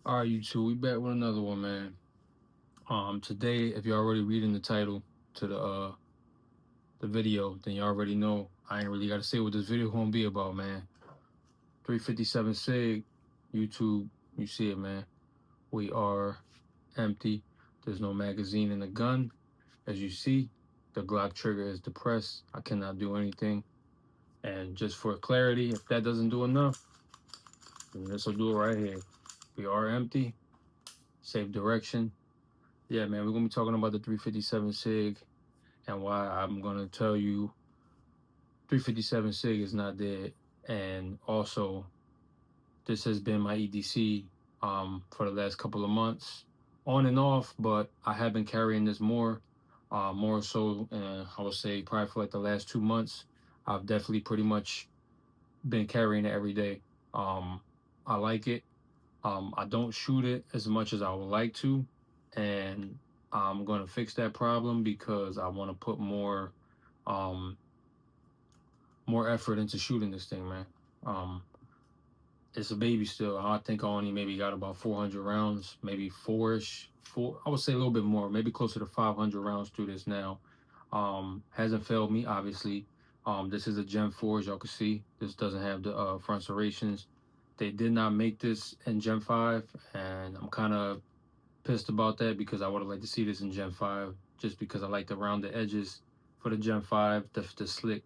All right, you two, we back with another one, man. Today, if you're already reading the title to the video, then you already know I ain't really got to say what this video gonna be about, man. 357 Sig, YouTube, you see it, man. We are empty. There's no magazine in the gun, as you see. The Glock trigger is depressed. I cannot do anything. And just for clarity, if that doesn't do enough, then this will do it right here. We are empty. Safe direction. Yeah, man, we're gonna be talking about the 357 Sig and why I'm gonna tell you 357 Sig is not dead. And also, this has been my EDC for the last couple of months, on and off, but I have been carrying this more so. I would say probably for like the last 2 months, I've definitely pretty much been carrying it every day. Um, I like it. I don't shoot it as much as I would like to, and I'm gonna fix that problem because I want to put um, more effort into shooting this thing, man. Um, it's a baby still. I think I only maybe got about 400 rounds, maybe four-ish, four. I would say a little bit more, maybe closer to 500 rounds through this now. Hasn't failed me, obviously. This is a Gen 4, as y'all can see. This doesn't have the front serrations. They did not make this in Gen 5, and I'm kind of pissed about that because I would have liked to see this in Gen 5, just because I like the rounded edges for the Gen 5, the slick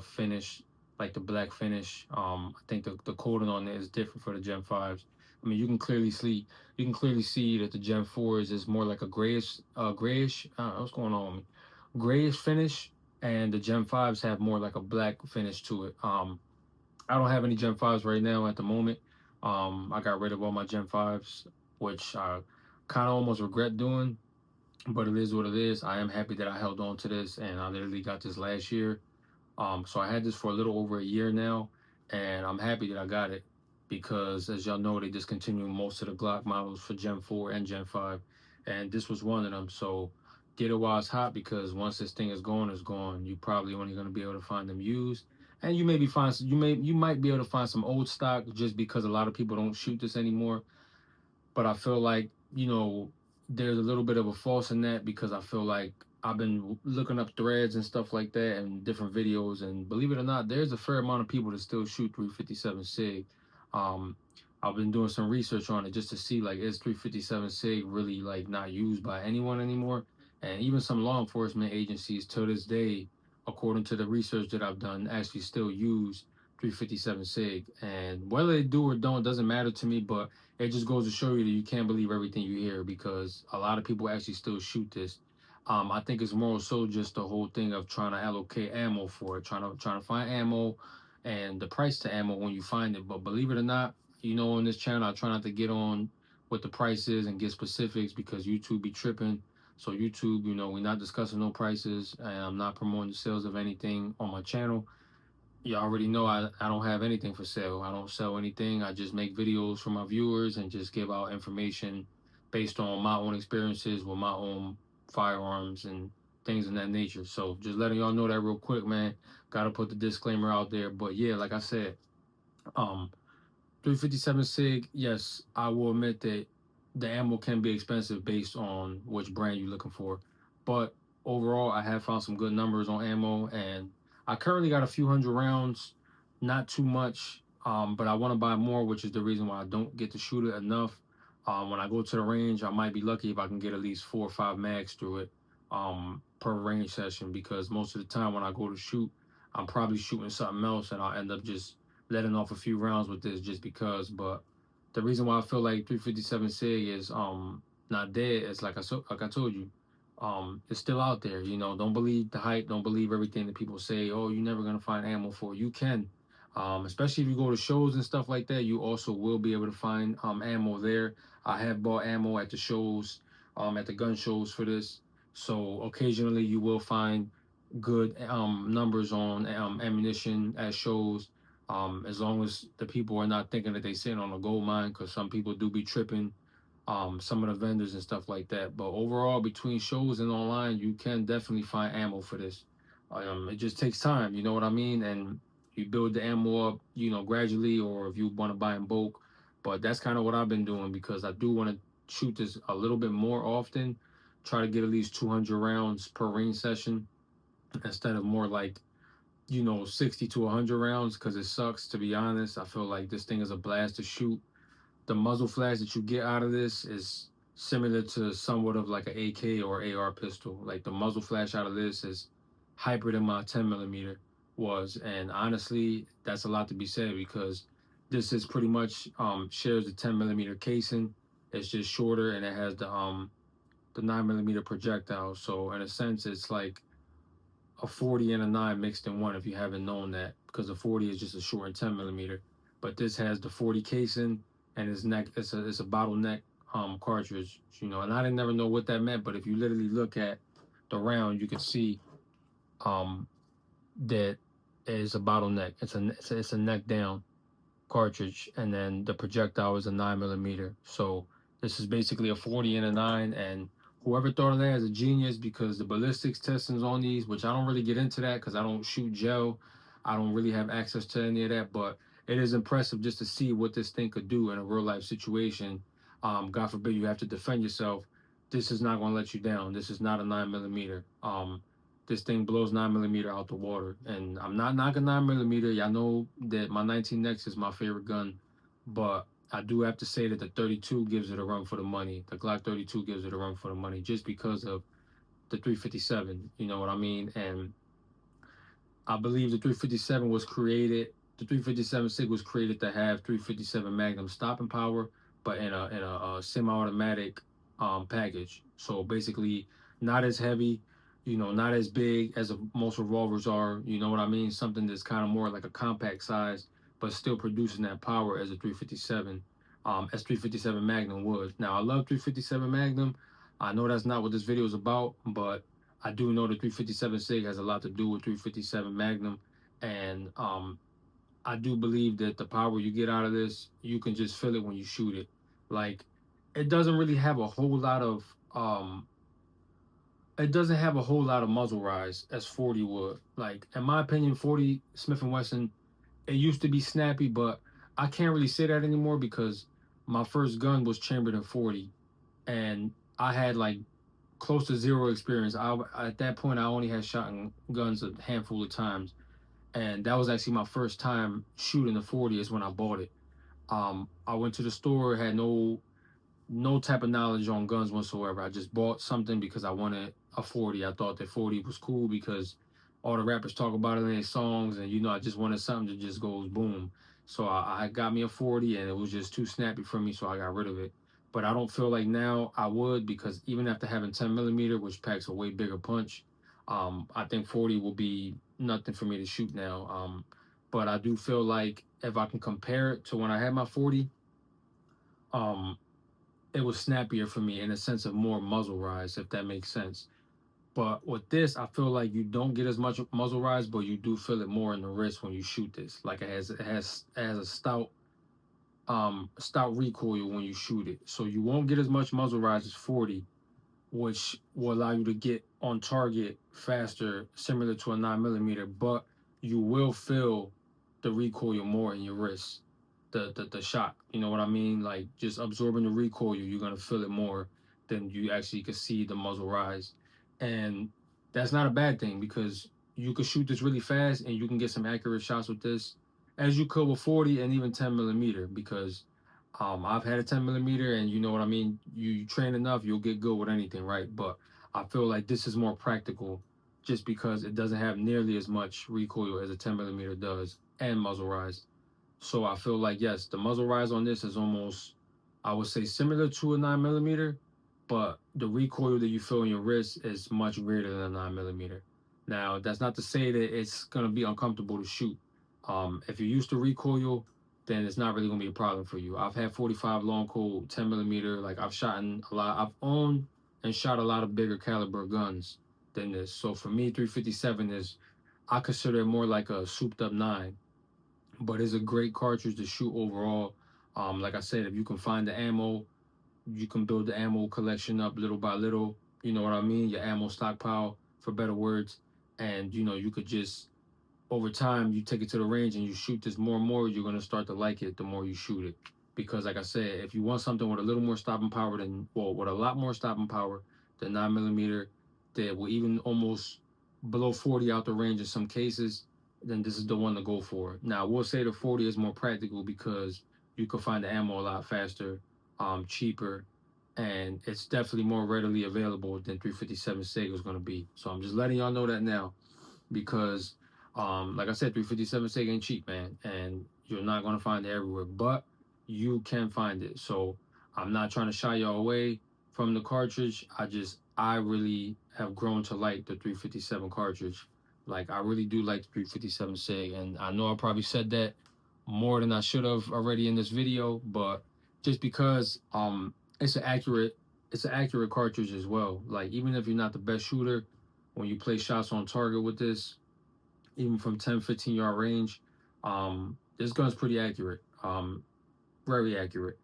finish, like the black finish. I think the coating on it is different for the Gen 5s. I mean, you can clearly see that the Gen 4s is more like a grayish. What's going on with me? Grayish finish, and the Gen 5s have more like a black finish to it. I don't have any Gen 5s right now at the moment. I got rid of all my Gen 5s, which I kind of almost regret doing, but it is what it is. I am happy that I held on to this, and I literally got this last year. So I had this for a little over a year now, and I'm happy that I got it because, as y'all know, they discontinued most of the Glock models for Gen 4 and Gen 5, and this was one of them. So get it while it's hot because once this thing is gone, it's gone. You probably only going to be able to find them used, and you might be able to find some old stock just because a lot of people don't shoot this anymore. But I feel like, there's a little bit of a false in that because I feel like I've been looking up threads and stuff like that and different videos, and believe it or not, there's a fair amount of people that still shoot 357 Sig. Um, I've been doing some research on it just to see, like, is 357 Sig really like not used by anyone anymore? And even some law enforcement agencies to this day, according to the research that I've done, actually still use 357 Sig. And whether they do or don't doesn't matter to me, but it just goes to show you that you can't believe everything you hear because a lot of people actually still shoot this. I think it's more so just the whole thing of trying to allocate ammo for it, trying to find ammo and the price to ammo when you find it. But believe it or not, on this channel I try not to get on what the price is and get specifics because YouTube be tripping. So YouTube, we're not discussing no prices, and I'm not promoting the sales of anything on my channel. You already know I don't have anything for sale. I don't sell anything. I just make videos for my viewers and just give out information based on my own experiences with my own firearms and things in that nature. So just letting y'all know that real quick, man. Gotta put the disclaimer out there. But yeah, like I said, um 357 Sig, yes, I will admit that the ammo can be expensive based on which brand you're looking for. But overall, I have found some good numbers on ammo, and I currently got a few hundred rounds, not too much, but I want to buy more, which is the reason why I don't get to shoot it enough. When I go to the range, I might be lucky if I can get at least 4 or 5 mags through it per range session, because most of the time when I go to shoot, I'm probably shooting something else, and I'll end up just letting off a few rounds with this just because. But the reason why I feel like 357 Sig is not dead is like I told you, it's still out there. Don't believe the hype. Don't believe everything that people say. Oh, you're never gonna find ammo for it. You can, especially if you go to shows and stuff like that. You also will be able to find ammo there. I have bought ammo at the shows, at the gun shows for this. So occasionally you will find good numbers on ammunition at shows, as long as the people are not thinking that they sitting on a gold mine, because some people do be tripping, some of the vendors and stuff like that. But overall, between shows and online, you can definitely find ammo for this. It just takes time, you know what I mean? And you build the ammo up, gradually, or if you want to buy in bulk, But that's kind of what I've been doing because I do want to shoot this a little bit more often. Try to get at least 200 rounds per range session instead of more like 60 to 100 rounds because it sucks, to be honest. I feel like this thing is a blast to shoot. The muzzle flash that you get out of this is similar to somewhat of like an AK or AR pistol. Like the muzzle flash out of this is hyper than my 10 millimeter was, and honestly, that's a lot to be said because this is pretty much shares the 10 millimeter casing. It's just shorter and it has the 9 millimeter projectile. So in a sense, it's like a 40 and a 9 mixed in one if you haven't known that, because the 40 is just a short 10 millimeter, but this has the 40 casing and it's a bottleneck cartridge, and I didn't never know what that meant, but if you literally look at the round, you can see um that is a bottleneck. It's a neck down cartridge, and then the projectile is a 9 millimeter. So this is basically a 40 and a 9. And whoever thought of that is a genius because the ballistics testings on these, which I don't really get into that because I don't shoot gel, I don't really have access to any of that, but it is impressive just to see what this thing could do in a real life situation. God forbid you have to defend yourself. This is not going to let you down. This is not a 9 millimeter. This thing blows 9 millimeter out the water. And I'm not knocking 9 millimeter. Y'all know that my 19 Nex is my favorite gun, but I do have to say that the 32 gives it a run for the money. The Glock 32 gives it a run for the money just because of the 357. You know what I mean? And I believe the 357 SIG was created to have 357 Magnum stopping power, but in a semi-automatic package. So basically, not as heavy, not as big as most revolvers are. You know what I mean? Something that's kind of more like a compact size, but still producing that power as a 357, as 357 Magnum would. Now I love 357 Magnum. I know that's not what this video is about, but I do know the 357 SIG has a lot to do with 357 Magnum, and I do believe that the power you get out of this, you can just feel it when you shoot it. Like, it doesn't really have a whole lot of it doesn't have a whole lot of muzzle rise as 40 would. Like, in my opinion, 40 Smith and Wesson, it used to be snappy, but I can't really say that anymore because my first gun was chambered in 40, and I had like close to zero experience. At that point I only had shot in guns a handful of times, and that was actually my first time shooting the 40 is when I bought it. I went to the store, had no type of knowledge on guns whatsoever. I just bought something because I wanted a 40. I thought that 40 was cool because all the rappers talk about it in their songs, and I just wanted something that just goes boom. So I got me a 40, and it was just too snappy for me, so I got rid of it. But I don't feel like now I would, because even after having 10 millimeter, which packs a way bigger punch, I think 40 will be nothing for me to shoot now. But I do feel like if I can compare it to when I had my 40, um, it was snappier for me in a sense of more muzzle rise, if that makes sense. But with this, I feel like you don't get as much muzzle rise, but you do feel it more in the wrist when you shoot this. Like it has a stout recoil when you shoot it. So you won't get as much muzzle rise as 40, which will allow you to get on target faster, similar to a 9 millimeter, but you will feel the recoil more in your wrist, the shock. You know what I mean? Like, just absorbing the recoil, you're gonna feel it more than you actually could see the muzzle rise, and that's not a bad thing because you could shoot this really fast and you can get some accurate shots with this, as you could with 40 and even 10 millimeter, because I've had a 10 millimeter, and you know what I mean. You train enough, you'll get good with anything, right? But I feel like this is more practical, just because it doesn't have nearly as much recoil as a 10 millimeter does, and muzzle rise. So I feel like, yes, the muzzle rise on this is almost, I would say, similar to a 9 millimeter, but the recoil that you feel in your wrist is much greater than a 9 millimeter. Now, that's not to say that it's gonna be uncomfortable to shoot. If you're used to recoil, then it's not really gonna be a problem for you. I've had 45 long cold 10 millimeter. Like, I've shot in a lot. I've owned and shot a lot of bigger caliber guns than this. So for me, 357 is, I consider it more like a souped up 9, but it's a great cartridge to shoot overall. Like I said, if you can find the ammo, you can build the ammo collection up little by little. You know what I mean? Your ammo stockpile, for better words. And you could just, over time, you take it to the range and you shoot this more and more, you're gonna start to like it the more you shoot it, because, like I said, if you want something with a little more stopping power than, well, with a lot more stopping power than 9 millimeter, that will even almost below 40 out the range in some cases, then this is the one to go for. Now, we'll say the 40 is more practical because you can find the ammo a lot faster, cheaper, and it's definitely more readily available than 357 SIG is going to be. So I'm just letting y'all know that now, because like I said, 357 SIG ain't cheap, man, and you're not going to find it everywhere, but you can find it. So I'm not trying to shy y'all away from the cartridge. I really have grown to like the 357 cartridge. Like, I really do like the 357 SIG, and I know I probably said that more than I should have already in this video, but just because it's an accurate cartridge as well. Like, even if you're not the best shooter, when you play shots on target with this, even from 10-15 yard range, this gun's pretty accurate, very accurate.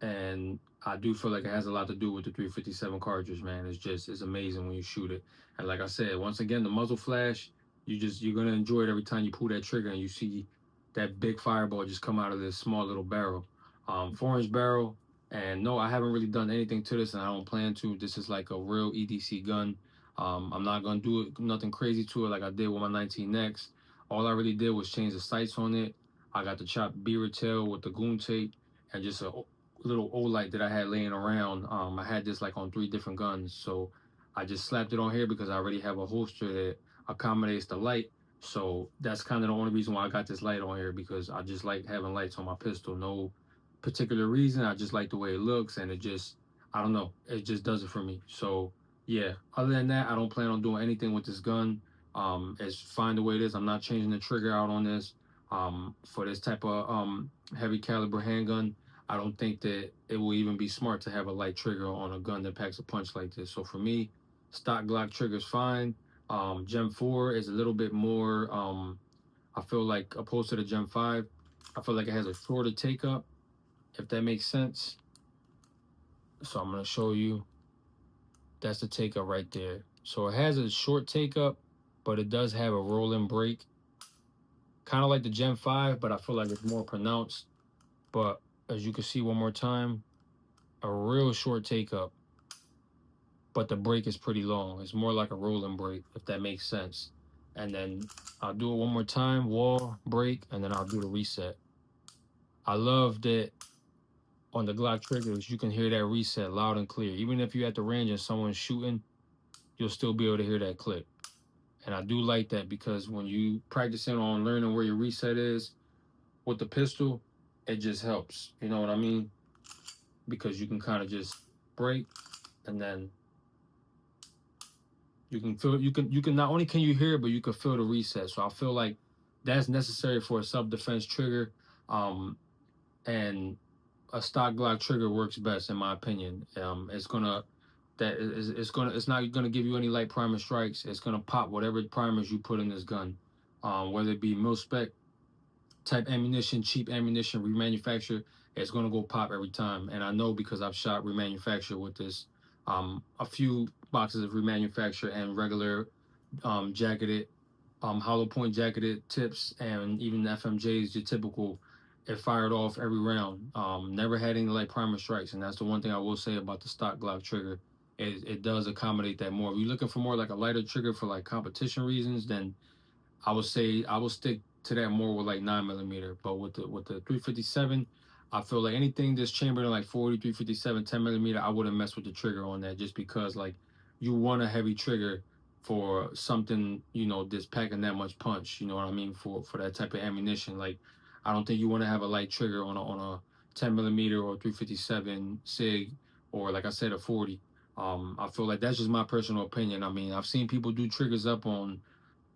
And I do feel like it has a lot to do with the 357 cartridge, man. It's amazing when you shoot it. And like I said, once again, the muzzle flash, you're gonna enjoy it every time you pull that trigger and you see that big fireball just come out of this small little barrel. 4-inch barrel. And no, I haven't really done anything to this, and I don't plan to. This is like a real EDC gun. I'm not gonna do it nothing crazy to it like I did with my 19X. All I really did was change the sights on it. I got the chopped beaver tail with the goon tape and just a little Olight that I had laying around. I had this like on 3 different guns, so I just slapped it on here because I already have a holster that accommodates the light. So that's kind of the only reason why I got this light on here, because I just like having lights on my pistol. No particular reason. I just like the way it looks, and I don't know, it just does it for me. So yeah, other than that, I don't plan on doing anything with this gun. It's fine the way it is. I'm not changing the trigger out on this. For this type of heavy caliber handgun, I don't think that it will even be smart to have a light trigger on a gun that packs a punch like this. So for me, stock Glock trigger is fine. Gen 4 is a little bit more, I feel like, opposed to the Gen 5, I feel like it has a shorter take up, if that makes sense. So I'm going to show you. That's the take up right there. So it has a short take up, but it does have a rolling break. Kind of like the Gen 5, but I feel like it's more pronounced. But as you can see one more time, a real short take up, but the break is pretty long. It's more like a rolling break, if that makes sense. And then I'll do it one more time, wall, break, and then I'll do the reset. I love that on the Glock triggers, you can hear that reset loud and clear. Even if you're at the range and someone's shooting, you'll still be able to hear that click. And I do like that, because when you practicing on learning where your reset is with the pistol, it just helps. You know what I mean? Because you can kind of just break, and then you can feel, you can not only can you hear it, but you can feel the reset. So I feel like that's necessary for a self-defense trigger. And a stock Glock trigger works best, in my opinion. It's not gonna give you any light primer strikes. It's gonna pop whatever primers you put in this gun, whether it be mil-spec type ammunition, cheap ammunition, remanufactured. It's gonna go pop every time. And I know, because I've shot remanufactured with this, a few boxes of remanufactured and regular jacketed, hollow point jacketed tips, and even FMJs, your typical. It fired off every round. Never had any light primer strikes, and that's the one thing I will say about the stock Glock trigger. It does accommodate that more. If you're looking for more like a lighter trigger for like competition reasons, then I would say I will stick to that more with like 9 millimeter. But with the 357, I feel like anything that's chambered in like 40, 357, 10 millimeter, I wouldn't mess with the trigger on that, just because like you want a heavy trigger for something, that's packing that much punch. You know what I mean? For that type of ammunition. Like, I don't think you want to have a light trigger on a 10 millimeter or 357 SIG, or like I said, a 40. I feel like that's just my personal opinion. I mean, I've seen people do triggers up on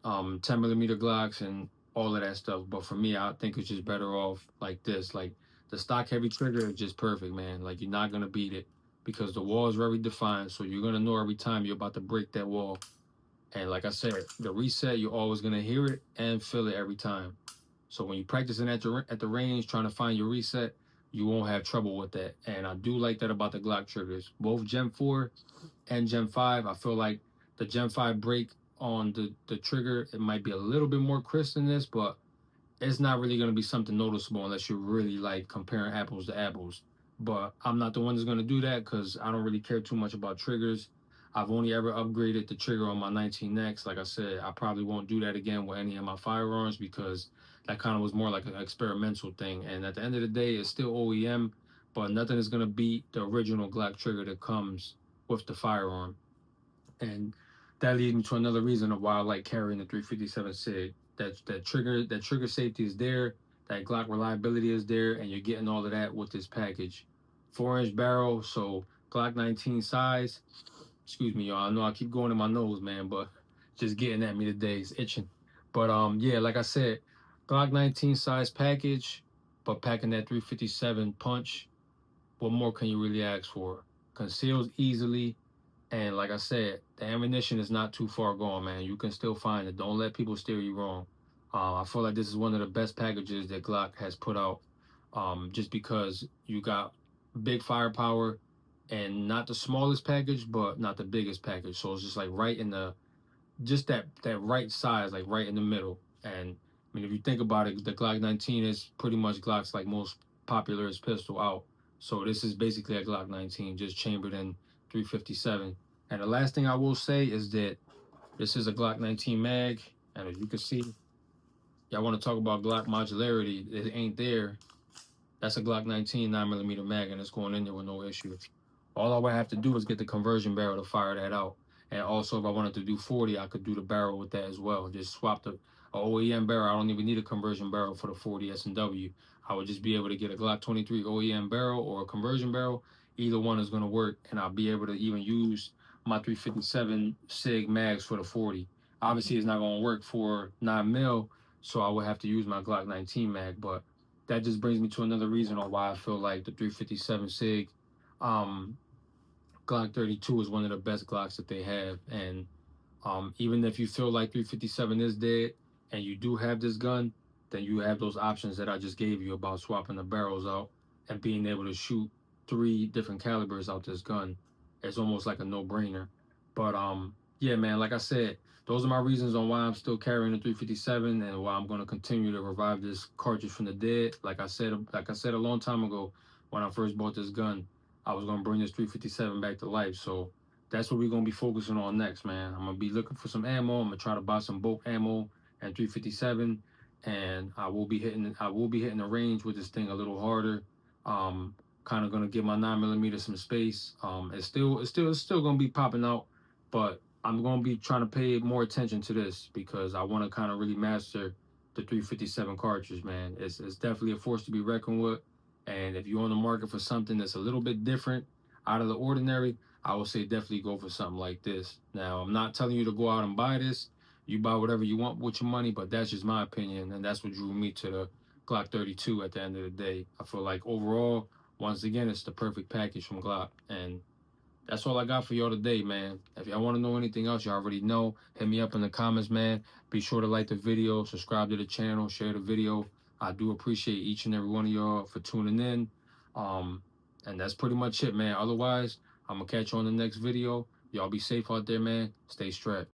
10 millimeter Glocks and all of that stuff, but for me, I think it's just better off like this. Like, the stock heavy trigger is just perfect, man. Like, you're not gonna beat it, because the wall is very defined, so you're gonna know every time you're about to break that wall. And like I said, the reset, you're always gonna hear it and feel it every time. So when you're practicing at the range trying to find your reset, you won't have trouble with that. And I do like that about the Glock triggers, both Gen 4 and Gen 5. I feel like the Gen 5 break on the trigger, it might be a little bit more crisp than this, but it's not really going to be something noticeable unless you're really like comparing apples to apples. But I'm not the one that's going to do that because I don't really care too much about triggers. I've only ever upgraded the trigger on my 19X. Like I said, I probably won't do that again with any of my firearms because that kind of was more like an experimental thing. And at the end of the day, it's still OEM, but nothing is going to beat the original Glock trigger that comes with the firearm. And that leads me to another reason of why I like carrying the 357 SIG. That trigger safety is there, that Glock reliability is there, and you're getting all of that with this package. 4-inch barrel, so Glock 19 size. Excuse me, y'all. I know I keep going in my nose, man, but just getting at me today is itching. But yeah, like I said, Glock 19 size package, but packing that 357 punch. What more can you really ask for? Conceals easily, and like I said, the ammunition is not too far gone, man. You can still find it. Don't let people steer you wrong. I feel like this is one of the best packages that Glock has put out, just because you got big firepower and not the smallest package, but not the biggest package. So it's just like right in the, just that right size, like right in the middle. And I mean, if you think about it, the Glock 19 is pretty much Glock's like most popular pistol out. So this is basically a Glock 19 just chambered in 357. And the last thing I will say is that this is a Glock 19 mag, and as you can see, y'all want to talk about Glock modularity, it ain't there. That's a Glock 19 9mm mag, and it's going in there with no issue. All I would have to do is get the conversion barrel to fire that out. And also, if I wanted to do 40, I could do the barrel with that as well. Just swap the OEM barrel. I don't even need a conversion barrel for the 40 S&W. I would just be able to get a Glock 23 OEM barrel or a conversion barrel. Either one is going to work, and I'll be able to even use my 357 SIG mags for the 40. Obviously, it's not going to work for 9mm, so I would have to use my Glock 19 mag, but that just brings me to another reason on why I feel like the 357 SIG Glock 32 is one of the best Glocks that they have. And even if you feel like 357 is dead and you do have this gun, then you have those options that I just gave you about swapping the barrels out and being able to shoot 3 different calibers out this gun. It's almost like a no-brainer. But yeah, man, like I said, those are my reasons on why I'm still carrying the 357 and why I'm going to continue to revive this cartridge from the dead. Like I said a long time ago when I first bought this gun, I was going to bring this 357 back to life. So that's what we're gonna be focusing on next, man. I'm gonna be looking for some ammo. I'm gonna try to buy some bulk ammo and 357, and I will be hitting the range with this thing a little harder. Kind of gonna give my 9mm some space. It's still gonna be popping out, but I'm gonna be trying to pay more attention to this because I want to kind of really master the 357 cartridge, man. It's definitely a force to be reckoned with, and if you're on the market for something that's a little bit different, out of the ordinary, I would say definitely go for something like this. Now, I'm not telling you to go out and buy this. You buy whatever you want with your money, but that's just my opinion, and that's what drew me to the Glock 32 at the end of the day. I feel like overall, once again, it's the perfect package from Glock, and that's all I got for y'all today, man. If y'all want to know anything else, you already know. Hit me up in the comments, man. Be sure to like the video, subscribe to the channel, share the video. I do appreciate each and every one of y'all for tuning in. And that's pretty much it, man. Otherwise, I'm going to catch you on the next video. Y'all be safe out there, man. Stay strapped.